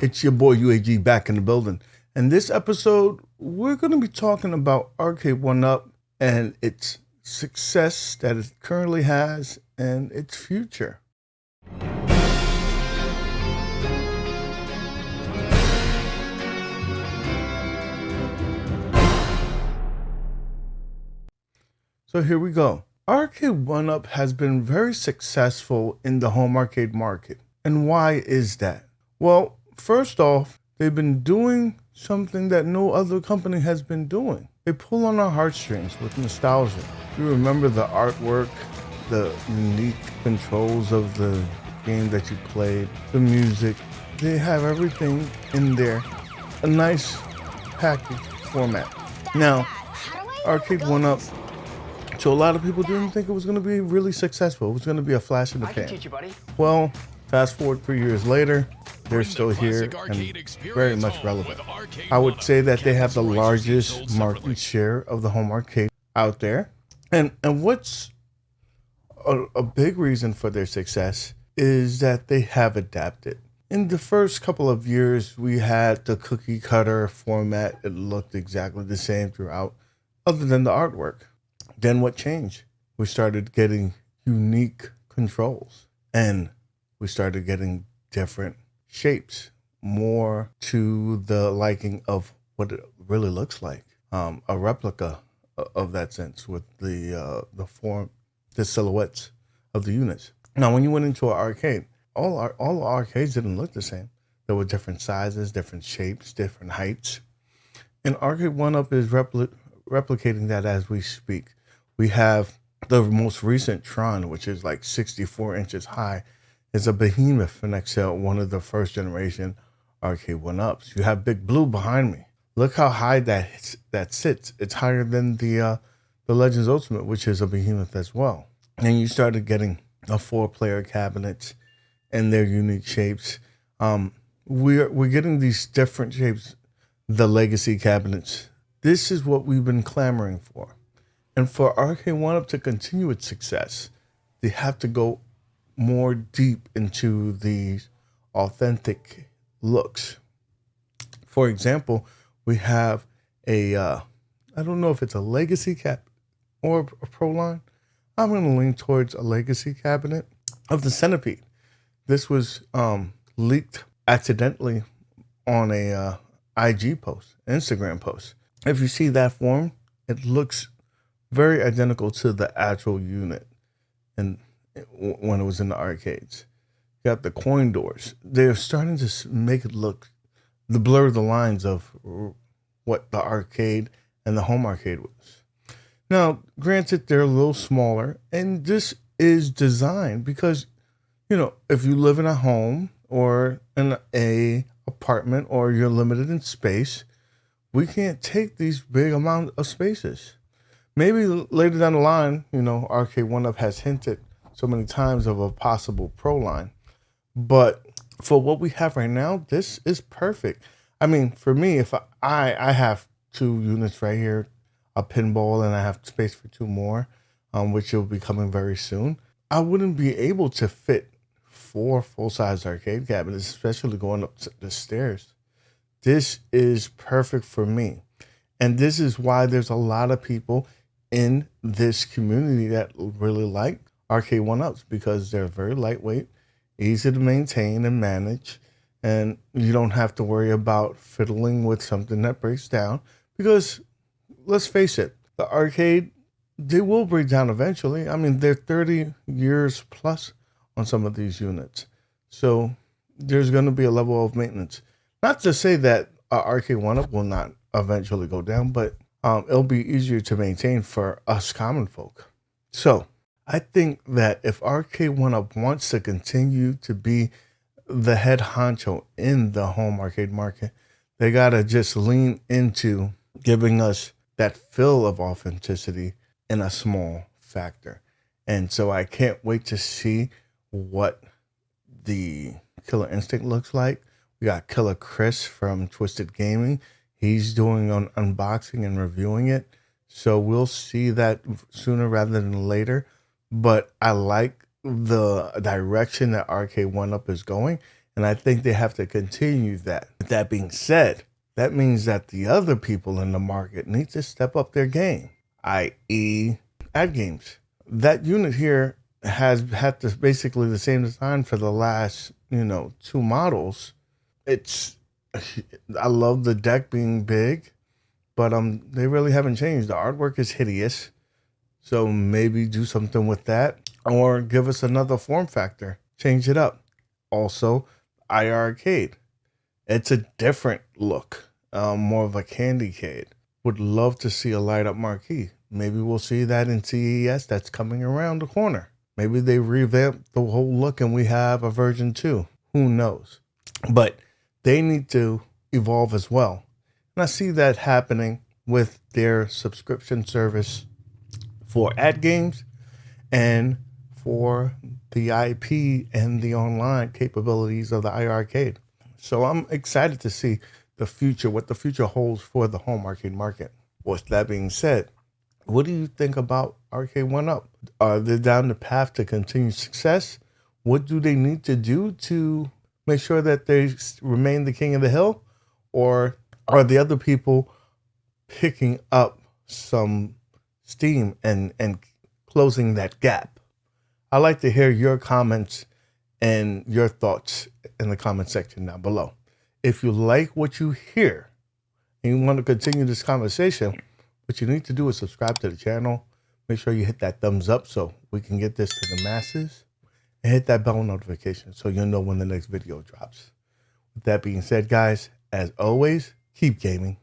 It's your boy UAG back in the building. And this episode, we're going to be talking about Arcade1up and its success that it currently has and its future. So here we go. Arcade1up has been very successful in the home arcade market. And why is that? Well, first off, they've been doing something that no other company has been doing. They pull on our heartstrings with nostalgia. You remember the artwork, the unique controls of the game that you played, the music. They have everything in there, a nice package format. Now, Arcade1up, so a lot of people didn't think it was going to be really successful. It was going to be a flash in the pan. Teach you, buddy. Well, fast forward 3 years later, they're still here and very much relevant. I would say that they have the largest market share of the home arcade out there. And what's a big reason for their success is that they have adapted. In the first couple of years, we had the cookie cutter format. It looked exactly the same throughout, other than the artwork. Then what changed? We started getting unique controls and we started getting different shapes, more to the liking of what it really looks like. A replica of that sense with the form, the silhouettes of the units. Now, when you went into an arcade, all arcades didn't look the same. There were different sizes, different shapes, different heights. And Arcade1up is replicating that as we speak. We have the most recent Tron, which is like 64 inches high. It's a behemoth next to one of the first generation Arcade1ups. You have Big Blue behind me. Look how high that sits. It's higher than the Legends Ultimate, which is a behemoth as well. And you started getting a 4-player cabinets and their unique shapes. We're getting these different shapes, the legacy cabinets. This is what we've been clamoring for. And for Arcade1up to continue its success, they have to go more deep into these authentic looks. For example, we have I don't know if it's a legacy cabinet or a pro line. I'm going to lean towards a legacy cabinet of the Centipede. This was leaked accidentally on a IG post, Instagram post. If you see that form, it looks very identical to the actual unit and when it was in the arcades. You got the coin doors. They're starting to make it look, blur the lines of what the arcade and the home arcade was. Now, granted, they're a little smaller, and this is designed because, you know, if you live in a home or in a apartment or you're limited in space, we can't take these big amount of spaces. Maybe later down the line, you know, Arcade1up has hinted so many times of a possible pro line. But for what we have right now, this is perfect. I mean, for me, if I have 2 units right here, a pinball, and I have space for 2 more, which will be coming very soon, I wouldn't be able to fit 4 full-size arcade cabinets, especially going up the stairs. This is perfect for me. And this is why there's a lot of people in this community that really like Arcade1ups, because they're very lightweight, easy to maintain and manage, and you don't have to worry about fiddling with something that breaks down, because let's face it, the arcade, they will break down eventually. I mean, they're 30 years plus on some of these units, so there's going to be a level of maintenance. Not to say that Arcade1up will not eventually go down, but it'll be easier to maintain for us common folk. So I think that if Arcade1up wants to continue to be the head honcho in the home arcade market, they got to just lean into giving us that feel of authenticity in a small factor. And so I can't wait to see what the Killer Instinct looks like. We got Killer Chris from Twisted Gaming. He's doing an unboxing and reviewing it. So we'll see that sooner rather than later. But I like the direction that Arcade1up is going. And I think they have to continue that. With that being said, that means that the other people in the market need to step up their game, i.e. ad games. That unit here has had basically the same design for the last, 2 models. I love the deck being big, but they really haven't changed. The artwork is hideous. So maybe do something with that, or give us another form factor. Change it up. Also, IR Arcade. It's a different look, more of a candycade. Would love to see a light up marquee. Maybe we'll see that in CES that's coming around the corner. Maybe they revamp the whole look and we have a version 2. Who knows? But they need to evolve as well. And I see that happening with their subscription service for ad games and for the IP and the online capabilities of the IR Arcade. So I'm excited to see the future, what the future holds for the home arcade market. With that being said, what do you think about Arcade1up? Are they down the path to continued success? What do they need to do to make sure that they remain the king of the hill? Or are the other people picking up some steam and closing that gap? I'd like to hear your comments and your thoughts in the comment section down below. If you like what you hear and you want to continue this conversation, what you need to do is subscribe to the channel. Make sure you hit that thumbs up so we can get this to the masses, and hit that bell notification so you'll know when the next video drops. With that being said, guys, as always, keep gaming.